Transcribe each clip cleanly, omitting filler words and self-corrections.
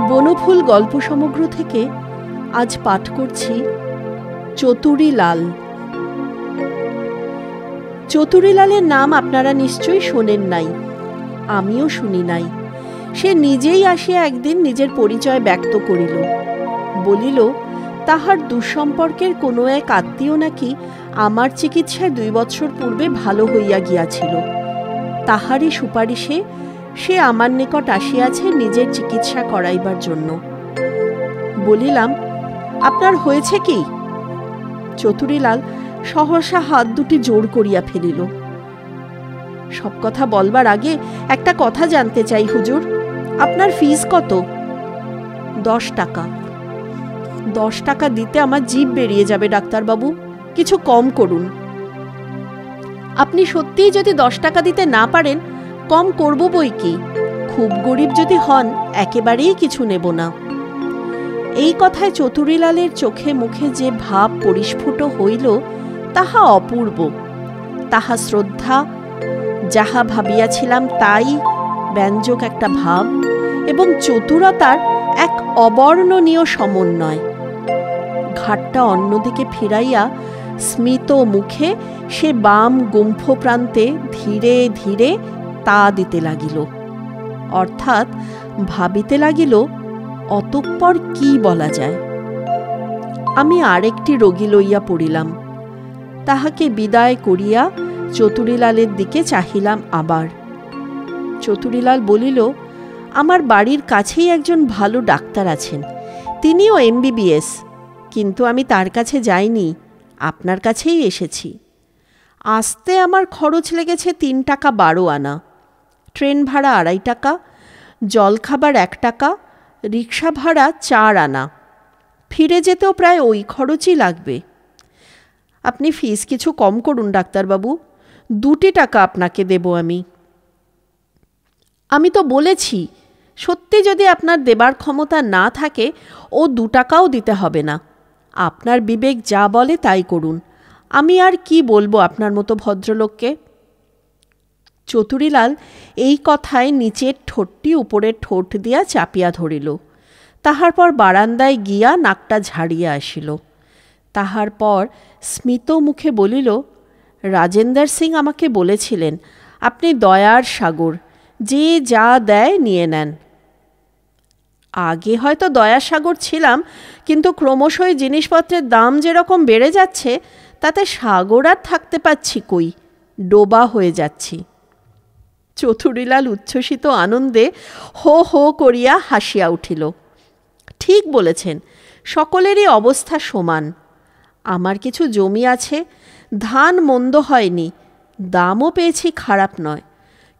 বনফুল গল্প সমগ্র থেকে আজ পাঠ করছি চতুরীলাল। চতুরীলালের নাম আপনারা নিশ্চয়ই শোনেন নাই, আমিও শুনি নাই। সে নিজেই আসিয়া একদিন নিজের পরিচয় ব্যক্ত করিল। বলিল তাহার দুঃসম্পর্কের কোনো এক আত্মীয় নাকি আমার চিকিৎসায় 2 বৎসর পূর্বে ভালো হইয়া গিয়াছিল। তাহারই সুপারিশে সে আমার নিকট আসিয়াছে নিজের চিকিৎসা করাইবার জন্য। বলিলাম, আপনার হয়েছে কি? চতুরীলাল সহসা হাত দুটি জোড় করিয়া ফেলিল। সব কথা বলবার আগে একটা কথা জানতে চাই হুজুর, আপনার ফিস কত? 10 টাকা। 10 টাকা দিতে আমার জিভ বেরিয়ে যাবে ডাক্তারবাবু, কিছু কম করুন। আপনি সত্যিই যদি 10 টাকা দিতে না পারেন, কম করব বই কি। খুব গরিব যদি হন একেবারেই কিছু নেব না। এই কথায় চতুরীলালের চোখে মুখে যে ভাব পরিস্ফুট হইল তাহা অপূর্ব। তাহা শ্রদ্ধা, যাহা ভাবিয়াছিলাম তাই ব্যঞ্জক একটা ভাব, এবং চতুরতার এক অবর্ণনীয় সমন্বয়। ঘাটটা অন্যদিকে ফিরাইয়া স্মিত মুখে সে বাম গুম্ফ প্রান্তে ধীরে ধীরে তা দিতে লাগিল, অর্থাৎ ভাবিতে লাগিল অতঃপর কি বলা যায়। আমি আরেকটি রোগী লইয়া পড়িলাম। তাহাকে বিদায় করিয়া চতুরীলালের দিকে চাহিলাম আবার। চতুরীলাল বলিল, আমার বাড়ির কাছেই একজন ভালো ডাক্তার আছেন, তিনিও MBBS, কিন্তু আমি তার কাছে যাইনি, আপনার কাছেই এসেছি। আসতে আমার খরচ লেগেছে 3 টাকা 12 আনা, ট্রেন ভাড়া 2.5 টাকা, জলখাবার 1 টাকা, রিক্সা ভাড়া 4 আনা। ফিরে যেতেও প্রায় ওই খরচই লাগবে। আপনি ফিস কিছু কম করুন ডাক্তারবাবু, 2 টাকা আপনাকে দেব আমি। আমি তো বলেছি, সত্যি যদি আপনার দেবার ক্ষমতা না থাকে ও 2 টাকাও দিতে হবে না। আপনার বিবেক যা বলে তাই করুন, আমি আর কি বলবো আপনার মতো ভদ্রলোককে। চতুরীলাল এই কথায় নিচের ঠোঁটটি উপরের ঠোঁট দিয়া চাপিয়া ধরিল। তাহার পর বারান্দায় গিয়া নাকটা ঝাড়িয়া আসিল। তাহার পর স্মিত মুখে বলিল, রাজেন্দ্র সিং আমাকে বলেছিলেন আপনি দয়ার সাগর, যে যা দেয় নিয়ে নেন। আগে হয়তো দয়াসাগর ছিলাম, কিন্তু ক্রমশই জিনিসপত্রের দাম যেরকম বেড়ে যাচ্ছে তাতে সাগর আর থাকতে পারছি কই, ডোবা হয়ে যাচ্ছি। চতুরীলাল উচ্ছ্বসিত আনন্দে হো হো করিয়া হাসিয়া উঠিল। ঠিক বলেছেন, সকলেরই অবস্থা সমান। আমার কিছু জমি আছে, ধান মন্দ হয়নি, দামও পেয়েছি খারাপ নয়,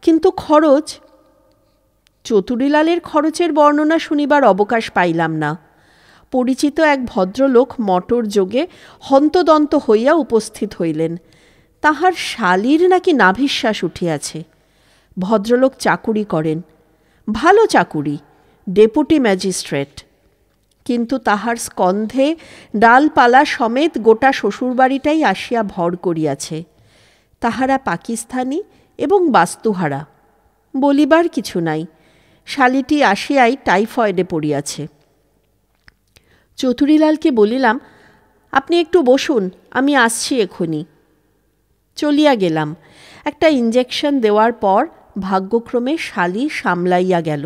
কিন্তু খরচ। চতুরীলালের খরচের বর্ণনা শুনিবার অবকাশ পাইলাম না। পরিচিত এক ভদ্রলোক মটর যোগে হন্তদন্ত হইয়া উপস্থিত হইলেন। তাহার শালীর নাকি নাভিশ্বাস উঠিয়াছে। ভদ্রলোক চাকুরি করেন, ভালো চাকুরি, ডেপুটি ম্যাজিস্ট্রেট, কিন্তু তাহার স্কন্ধে ডালপালা সমেত গোটা শ্বশুরবাড়িটাই আসিয়া ভর করিয়াছে। তাহারা পাকিস্তানি এবং বাস্তুহারা, বলিবার কিছু নাই। শালিটি আসিয়াই টাইফয়েডে পড়িয়াছে। চতুরীলালকে বলিলাম, আপনি একটু বসুন, আমি আসছি এখনই। চলিয়া গেলাম। একটা ইঞ্জেকশন দেওয়ার পর ভাগ্যক্রমে শালি সামলাইয়া গেল।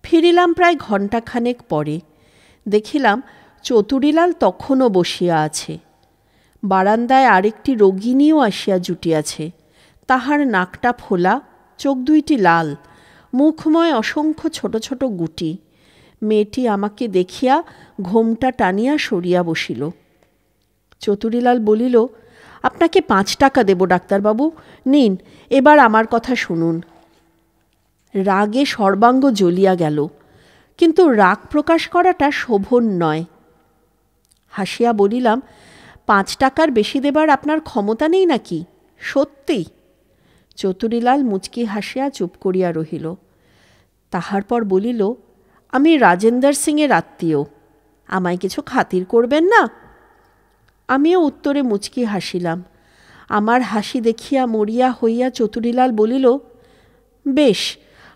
ফিরিলাম প্রায় ঘণ্টাখানেক পরে। দেখিলাম চতুরীলাল তখনও বসিয়া আছে। বারান্দায় আরেকটি রোগিণীও আসিয়া জুটিয়াছে। তাহার নাকটা ফোলা, চোখ দুইটি লাল, মুখময় অসংখ্য ছোট ছোট গুটি। মেয়েটি আমাকে দেখিয়া ঘোমটা টানিয়া সরিয়া বসিল। চতুরীলাল বলিল, আপনাকে 5 টাকা দেব ডাক্তারবাবু, নিন, এবার আমার কথা শুনুন। রাগে সর্বাঙ্গ জ্বলিয়া গেল, কিন্তু রাগ প্রকাশ করাটা শোভন নয়। হাসিয়া বলিলাম, 5 টাকার বেশি দেবার আপনার ক্ষমতা নেই নাকি? সত্যি? চতুরীলাল মুচকি হাসিয়া চুপ করিয়া রহিল। তাহার পর বলিল, আমি রাজেন্দ্র সিংয়ের আত্মীয়, আমায় কিছু খাতির করবেন না? আমিও উত্তরে মুচকি হাসিলাম। আমার হাসি দেখিয়া মরিয়া হইয়া চতুরীলাল বলিল, বেশ,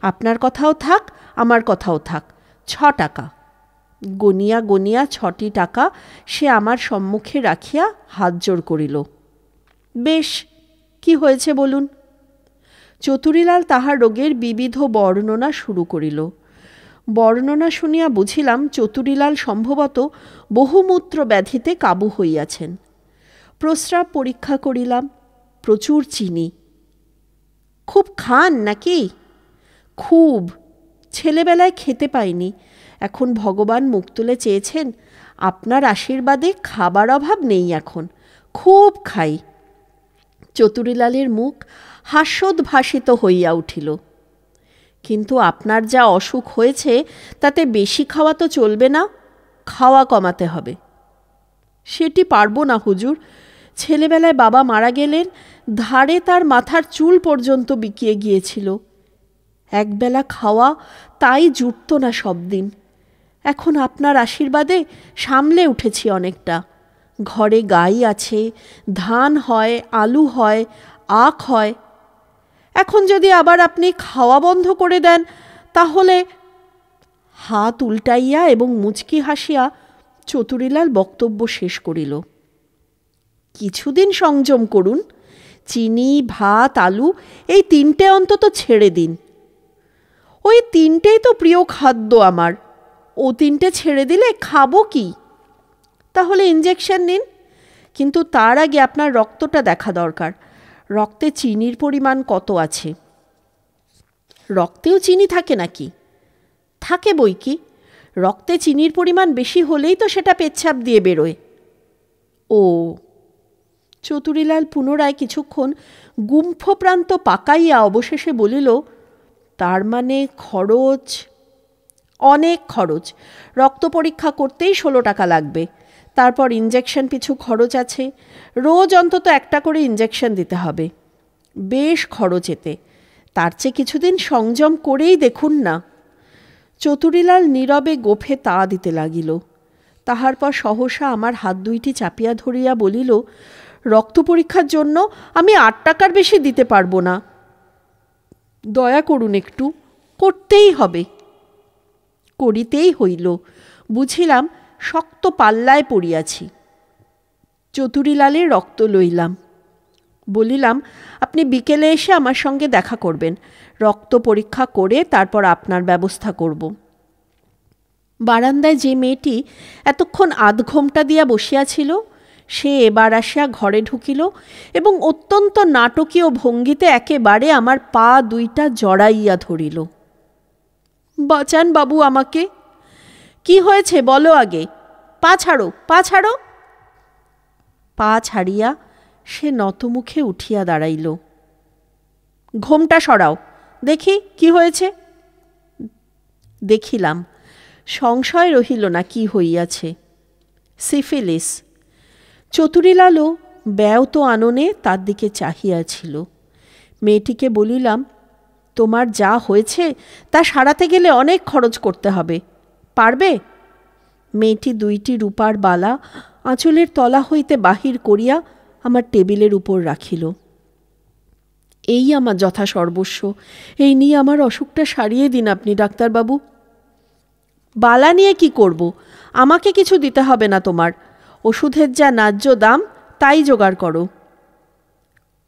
আপনার কথাও থাক, আমার কথাও থাক, টাকা। গনিয়া গনিয়া 6টি টাকা সে আমার সম্মুখে রাখিয়া হাত জোড় করিল। বেশ, কি হয়েছে বলুন। চতুরীলাল তাহার রোগের বিবিধ বর্ণনা শুরু করিল। বর্ণনা শুনিয়া বুঝিলাম চতুরীলাল সম্ভবত বহুমূত্র ব্যাধিতে কাবু হইয়াছেন। প্রস্রাব পরীক্ষা করিলাম, প্রচুর চিনি। খুব খান নাকি? খুব। ছেলেবেলায় খেতে পাইনি, এখন ভগবান মুখ তুলে চেয়েছেন, আপনার আশীর্বাদে খাবার অভাব নেই এখন, খুব খাই। চতুরীলালের মুখ হাস্যোদ্ভাসিত হইয়া উঠিল। কিন্তু আপনার যা অসুখ হয়েছে তাতে বেশি খাওয়া তো চলবে না, খাওয়া কমাতে হবে। সেটি পারব না হুজুর। ছেলেবেলায় বাবা মারা গেলেন, ধারে তার মাথার চুল পর্যন্ত বিকিয়ে গিয়েছিল। একবেলা খাওয়া তাই জুটত না সব দিন। এখন আপনার আশীর্বাদে সামলে উঠেছি অনেকটা। ঘরে গাই আছে, ধান হয়, আলু হয়, আখ হয়। এখন যদি আবার আপনি খাওয়া বন্ধ করে দেন তাহলে। হাত উল্টাইয়া এবং মুচকি হাসিয়া চতুরীলাল বক্তব্য শেষ করিল। কিছুদিন সংযম করুন, চিনি, ভাত, আলু এই 3টে অন্তত ছেড়ে দিন। ওই 3টেই তো প্রিয় খাদ্য আমার, ও 3টে ছেড়ে দিলে খাবো কি? তাহলে ইঞ্জেকশন নিন, কিন্তু তার আগে আপনার রক্তটা দেখা দরকার। রক্তে চিনির পরিমাণ কত আছে? রক্তেও চিনি থাকে নাকি? থাকে বই কি। রক্তে চিনির পরিমাণ বেশি হলেই তো সেটা পেচ্ছাপ দিয়ে বেরোয়। ও। চতুরীলাল পুনরায় কিছুক্ষণ গুম্ফপ্রান্ত পাকাইয়া অবশেষে বলিল, তার মানে খরচ? অনেক খরচ। রক্ত পরীক্ষা করতেই 16 টাকা লাগবে। তারপর ইঞ্জেকশন পিছু খরচ আছে, রোজ অন্তত 1টা করে ইঞ্জেকশন দিতে হবে। বেশ খরচ এতে। তার চেয়ে কিছুদিন সংযম করেই দেখুন না। চতুরীলাল নীরবে গোফে তা দিতে লাগিল। তাহার পর সহসা আমার হাত 2টি চাপিয়া ধরিয়া বলিল, রক্ত পরীক্ষার জন্য আমি 8 টাকার বেশি দিতে পারবো না। দয়া করুন একটু, করতেই হবে। করিতেই হইল। বুঝিলাম শক্ত পাল্লায় পড়িয়াছি। চতুরীলালের রক্ত লইলাম। বলিলাম, আপনি বিকেলে এসে আমার সঙ্গে দেখা করবেন। রক্ত পরীক্ষা করে তারপর আপনার ব্যবস্থা করব। বারান্দায় যে মেয়েটি এতক্ষণ আধঘোমটা দিয়া বসিয়াছিল সে এবার আসিয়া ঘরে ঢুকিল এবং অত্যন্ত নাটকীয় ভঙ্গিতে একেবারে আমার পা 2টা জড়াইয়া ধরিল। বাঁচান বাবু আমাকে। কি হয়েছে বলো আগে। পা ছাড়ো, পা ছাড়ো। পা ছাড়িয়া সে নতমুখে উঠিয়া দাঁড়াইল। ঘোমটা সরাও, দেখি কি হয়েছে। দেখিলাম, সংশয় রহিল না কি হইয়াছে। সিফিলিস। চতুরীলালও ব্যাহত আননে তার দিকে চাহিয়াছিল। মেয়েটিকে বলিলাম, তোমার যা হয়েছে তা সারাতে গেলে অনেক খরচ করতে হবে, পারবে? মেয়েটি 2টি রূপার বালা আঁচলের তলা হইতে বাহির করিয়া আমার টেবিলের উপর রাখিল। এই আমার যথা সর্বস্ব, এই নিয়ে আমার অসুখটা সারিয়ে দিন আপনি ডাক্তারবাবু। বালা নিয়ে কি করব? আমাকে কিছু দিতে হবে না তোমার। ওষুধের যা ন্যায্য দাম তাই জোগাড় করো।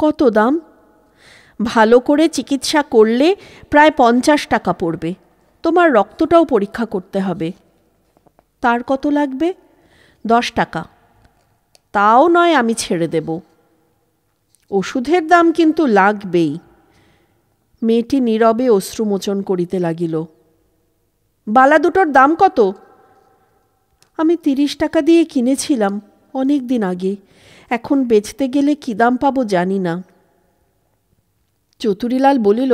কত দাম? ভালো করে চিকিৎসা করলে প্রায় 50 টাকা পড়বে। তোমার রক্তটাও পরীক্ষা করতে হবে। তার কত লাগবে? 10 টাকা। তাও নয়, আমি ছেড়ে দেব। ওষুধের দাম কিন্তু লাগবেই। মেয়েটি নীরবে অশ্রুমোচন করিতে লাগিল। বালা দুটোর দাম কত? আমি 30 টাকা দিয়ে কিনেছিলাম অনেক দিন আগে। এখন বেচতে গেলে কি দাম পাবো জানি না। চতুরীলাল বলিল,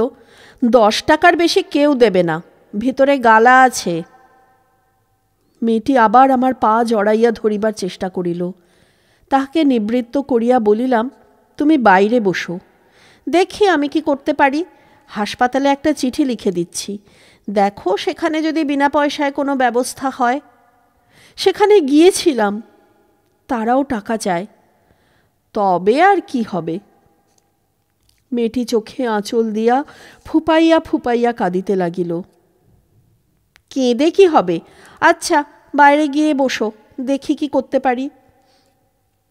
10 টাকার বেশি কেউ দেবে না, ভিতরে গালা আছে। মেয়েটি আবার আমার পা জড়াইয়া ধরিবার চেষ্টা করিল। তাহাকে নিবৃত্ত করিয়া বলিলাম, তুমি বাইরে বসো, দেখি আমি কি করতে পারি। হাসপাতালে একটা চিঠি লিখে দিচ্ছি, দেখো সেখানে যদি বিনা পয়সায় কোনো ব্যবস্থা হয়। সেখানে গিয়েছিলাম, তারাও টাকা চায়। তবে আর কি হবে? মেয়েটি চোখে আঁচল দিয়া ফুপাইয়া ফুপাইয়া কাঁদিতে লাগিল। কেঁদে কি হবে? আচ্ছা, বাইরে গিয়ে বসো, দেখি কি করতে পারি।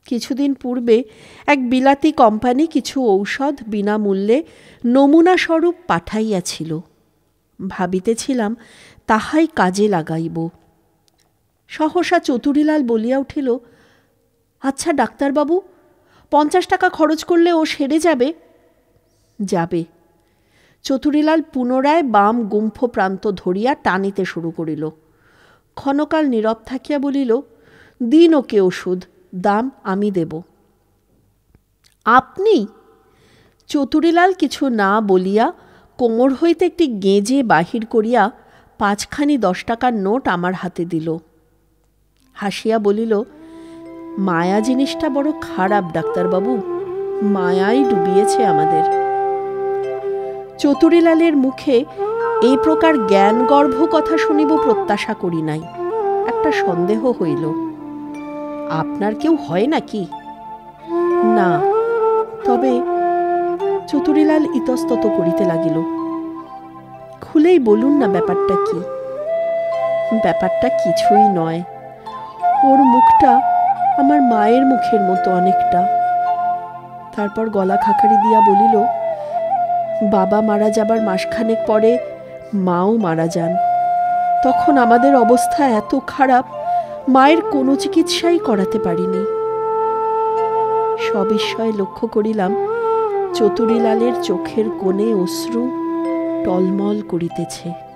কিছুদিন পূর্বে এক বিলাতি কোম্পানি কিছু ঔষধ বিনামূল্যে নমুনা স্বরূপ পাঠাইয়াছিল। ভাবিতেছিলাম তাহাই কাজে লাগাইব। সহসা চতুরীলাল বলিয়া উঠিল, আচ্ছা ডাক্তারবাবু, 50 টাকা খরচ করলে ও সেরে যাবে? যাবে। চতুরীলাল পুনরায় বাম গুম্ফ প্রান্ত ধরিয়া টানিতে শুরু করিল। ক্ষণকাল নীরব থাকিয়া বলিল, দিন ওকে ওষুধ, দাম আমি দেব। আপনি? চতুরীলাল কিছু না বলিয়া কোমর হইতে একটি গেঁজে বাহির করিয়া 5খানি 10 টাকার নোট আমার হাতে দিল। হাসিয়া বলিল, মায়া জিনিসটা বড় খারাপ ডাক্তারবাবু, মায়াই ডুবিয়েছে আমাদের। চতুরীলালের মুখে এই প্রকার জ্ঞানগর্ভ কথা শুনিব প্রত্যাশা করি নাই। একটা সন্দেহ হইল, আপনার কেউ হয় নাকি? না। তবে? চতুরীলাল ইতস্তত করিতে লাগিল। খুলেই বলুন না ব্যাপারটা কি? ব্যাপারটা কিছুই নয়। ওর মুখটা আমার মায়ের মুখের মতো অনেকটা। তারপর গলা খাকারি দিয়া বলিল, বাবা মারা যাবার মাসখানেক পরে মাও মারা যান। তখন আমাদের অবস্থা এত খারাপ, মায়ের কোনো চিকিৎসাই করাতে পারিনি। সবিস্ময়ে লক্ষ্য করিলাম চতুরীলালের চোখের কোণে অশ্রু টলমল করিতেছে।